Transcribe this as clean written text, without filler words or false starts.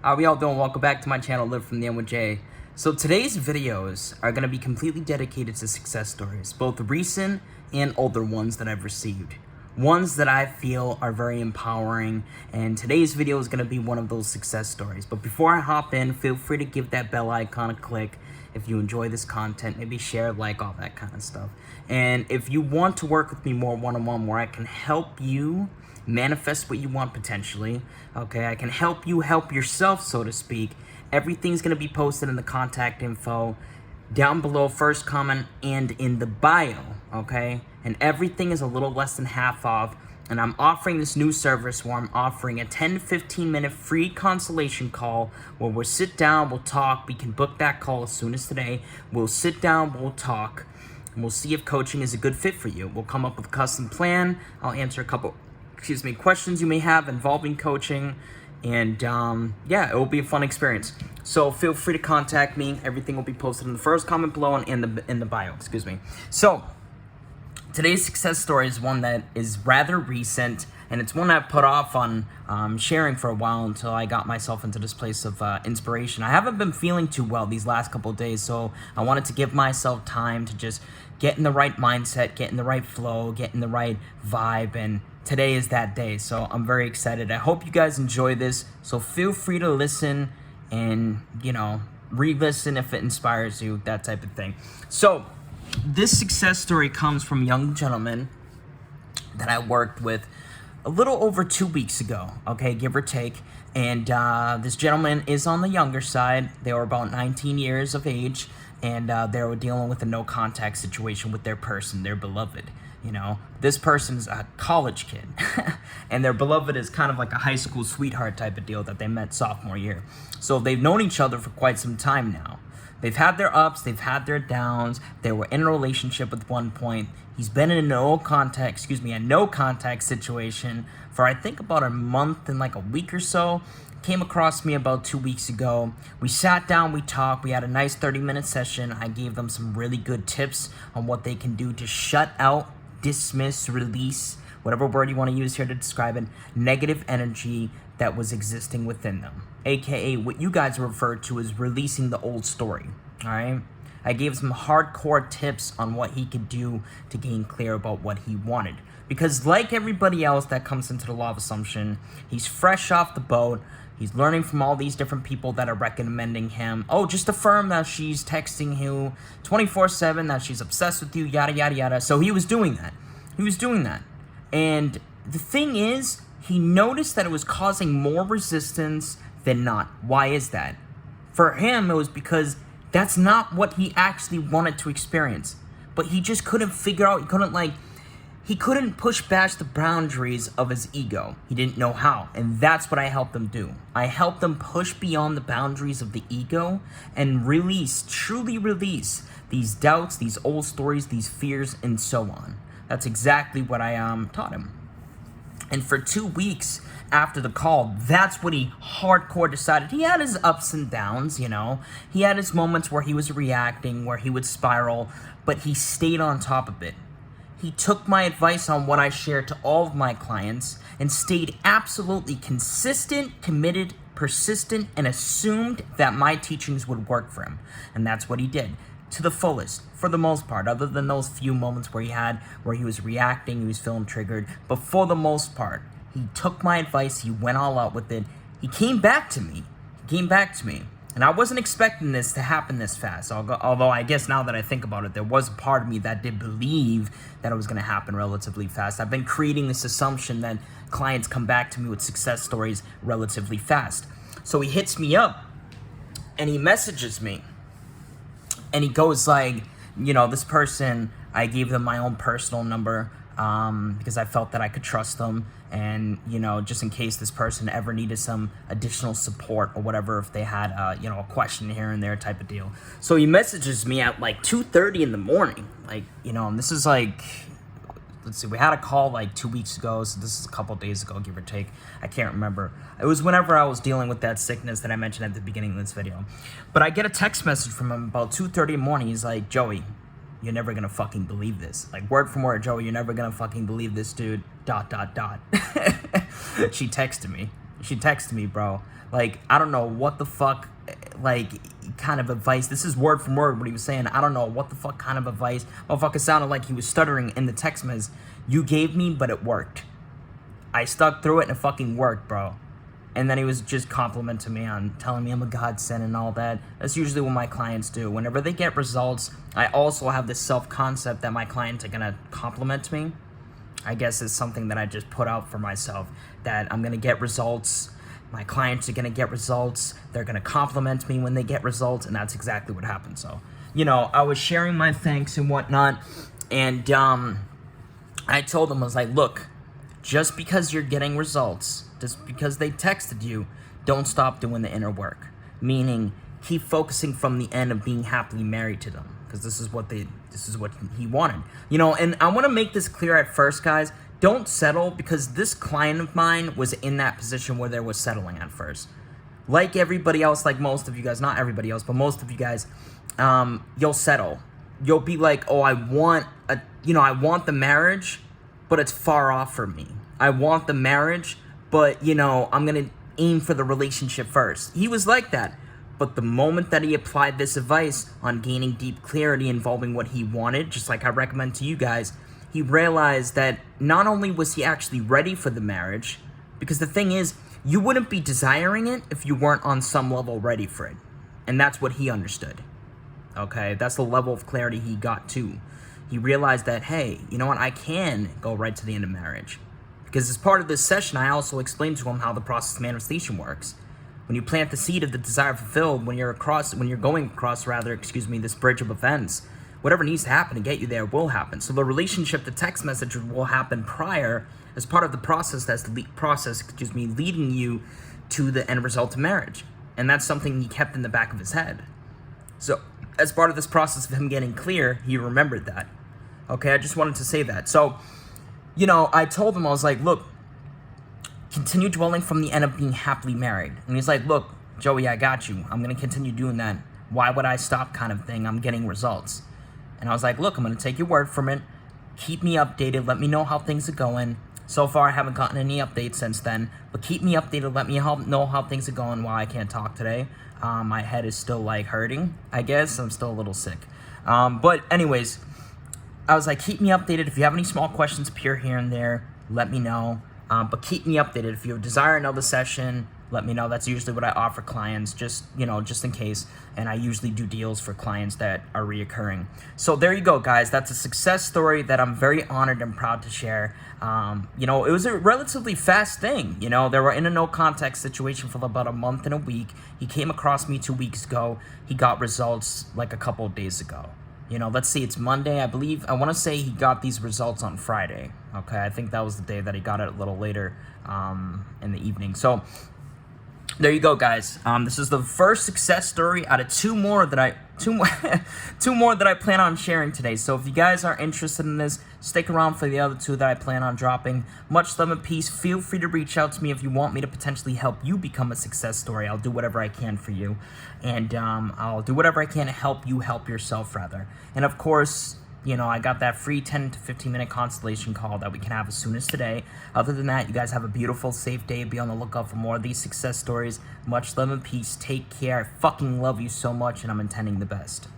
How are y'all doing? Welcome back to my channel, Live from the End with Jay. So today's videos are going to be completely dedicated to success stories, both recent and older ones that I've received. Ones that I feel are very empowering, and today's video is going to be one of those success stories. But before I hop in, feel free to give that bell icon a click if you enjoy this content, maybe share, like, all that kind of stuff. And if you want to work with me more one-on-one, where I can help you manifest what you want potentially, okay, I can help you help yourself, so to speak. Everything's going to be posted in the contact info down below, first comment, and in the bio, okay? And everything is a little less than half off, and I'm offering this new service where I'm offering a 10 to 15 minute free consultation call where we'll sit down, we'll talk. We can book that call as soon as today. We'll sit down, we'll talk, and we'll see if coaching is a good fit for you. We'll come up with a custom plan. I'll answer a couple questions you may have involving coaching, and yeah, it will be a fun experience. So feel free to contact me. Everything will be posted in the first comment below and in the bio, So today's success story is one that is rather recent, and it's one I've put off on sharing for a while until I got myself into this place of inspiration. I haven't been feeling too well these last couple of days, so I wanted to give myself time to just get in the right mindset, get in the right flow, get in the right vibe, and today is that day, so I'm very excited. I hope you guys enjoy this, so feel free to listen and, you know, re-listen if it inspires you, that type of thing. So this success story comes from a young gentleman that I worked with a little over 2 weeks ago, okay, give or take. And this gentleman is on the younger side. They were about 19 years of age, and they were dealing with a no-contact situation with their person, their beloved. You know, this person's a college kid, and their beloved is kind of like a high school sweetheart type of deal that they met sophomore year. So they've known each other for quite some time now. They've had their ups, they've had their downs. They were in a relationship at one point. He's been in a no contact situation for I think about a month and like a week or so. Came across me about 2 weeks ago. We sat down, we talked, we had a nice 30-minute session. I gave them some really good tips on what they can do to shut out, dismiss, release, whatever word you want to use here to describe it, negative energy that was existing within them, aka what you guys refer to as releasing the old story. All right, I gave some hardcore tips on what he could do to gain clear about what he wanted, because like everybody else that comes into the law of assumption, he's fresh off the boat. He's learning from all these different people that are recommending him. Oh, just affirm that she's texting you 24/7, that she's obsessed with you, yada, yada, yada. So he was doing that. And the thing is, he noticed that it was causing more resistance than not. Why is that? For him, it was because that's not what he actually wanted to experience. But he just couldn't figure out, he couldn't push back the boundaries of his ego. He didn't know how, and that's what I helped them do. I helped them push beyond the boundaries of the ego and truly release these doubts, these old stories, these fears, and so on. That's exactly what I taught him. And for 2 weeks after the call, that's what he hardcore decided. He had his ups and downs, you know. He had his moments where he was reacting, where he would spiral, but he stayed on top of it. He took my advice on what I shared to all of my clients and stayed absolutely consistent, committed, persistent, and assumed that my teachings would work for him. And that's what he did, to the fullest, for the most part, other than those few moments where he was reacting, he was feeling triggered. But for the most part, he took my advice, he went all out with it. He came back to me. And I wasn't expecting this to happen this fast, although I guess now that I think about it, there was a part of me that did believe that it was going to happen relatively fast. I've been creating this assumption that clients come back to me with success stories relatively fast. So he hits me up, and he messages me, and he goes like, you know, this person, I gave them my own personal number because I felt that I could trust them, and, you know, just in case this person ever needed some additional support or whatever, if they had, you know, a question here and there type of deal. So he messages me at like 2:30 in the morning, like, you know, and this is like, let's see, we had a call like 2 weeks ago, so this is a couple days ago, give or take. I can't remember. It was whenever I was dealing with that sickness that I mentioned at the beginning of this video. But I get a text message from him about 2:30 in the morning. He's like, Joey, you're never gonna fucking believe this. Like, word from word, Joey, you're never gonna fucking believe this, dude, ... She texted me. She texted me, bro. Like, I don't know what the fuck, like, kind of advice. This is word from word what he was saying. I don't know what the fuck kind of advice. Motherfucker sounded like he was stuttering in the text message you gave me, but it worked. I stuck through it and it fucking worked, bro. And then he was just complimenting me on telling me I'm a godsend and all that. That's usually what my clients do. Whenever they get results, I also have this self-concept that my clients are gonna compliment me. I guess it's something that I just put out for myself, that I'm gonna get results. My clients are gonna get results. They're gonna compliment me when they get results, and that's exactly what happened. So, you know, I was sharing my thanks and whatnot, and I told them, I was like, look, just because you're getting results, just because they texted you, don't stop doing the inner work. Meaning, keep focusing from the end of being happily married to them, because this is what he wanted. You know, and I want to make this clear at first, guys. Don't settle, because this client of mine was in that position where they were settling at first. Like everybody else, like most of you guys, not everybody else, but most of you guys, you'll settle. You'll be like, oh, I want the marriage, but it's far off from me. I want the marriage, but, you know, I'm going to aim for the relationship first. He was like that. But the moment that he applied this advice on gaining deep clarity involving what he wanted, just like I recommend to you guys, he realized that not only was he actually ready for the marriage, because the thing is, you wouldn't be desiring it if you weren't on some level ready for it. And that's what he understood. Okay, that's the level of clarity he got to. He realized that, hey, you know what, I can go right to the end of marriage. Because as part of this session, I also explained to him how the process of manifestation works. When you plant the seed of the desire fulfilled, when you're going across this bridge of events, whatever needs to happen to get you there will happen. So the relationship, the text message will happen prior as part of the process leading you to the end result of marriage. And that's something he kept in the back of his head. So as part of this process of him getting clear, he remembered that. Okay, I just wanted to say that. So, you know, I told him, I was like, look, continue dwelling from the end of being happily married. And he's like, look, Joey, I got you. I'm going to continue doing that. Why would I stop, kind of thing? I'm getting results. And I was like, look, I'm going to take your word from it. Keep me updated. Let me know how things are going. So far, I haven't gotten any updates since then. But keep me updated. Let me know how things are going while I can't talk today. My head is still, like, hurting, I guess. I'm still a little sick. But anyways, I was like, keep me updated. If you have any small questions appear here and there, let me know. But keep me updated. If you desire another session, let me know. That's usually what I offer clients, just in case. And I usually do deals for clients that are reoccurring. So there you go, guys. That's a success story that I'm very honored and proud to share. You know, it was a relatively fast thing. You know, they were in a no contact situation for about a month and a week. He came across me 2 weeks ago. He got results like a couple of days ago. You know, let's see, it's Monday, I believe. I want to say he got these results on Friday. Okay, I think that was the day that he got it a little later in the evening. So there you go, guys. This is the first success story out of two more that I plan on sharing today. So if you guys are interested in this, stick around for the other two that I plan on dropping. Much love and peace. Feel free to reach out to me if you want me to potentially help you become a success story. I'll do whatever I can for you. And I'll do whatever I can to help you help yourself, rather. And of course, you know, I got that free 10 to 15 minute consultation call that we can have as soon as today. Other than that, you guys have a beautiful, safe day. Be on the lookout for more of these success stories. Much love and peace. Take care. I fucking love you so much, and I'm intending the best.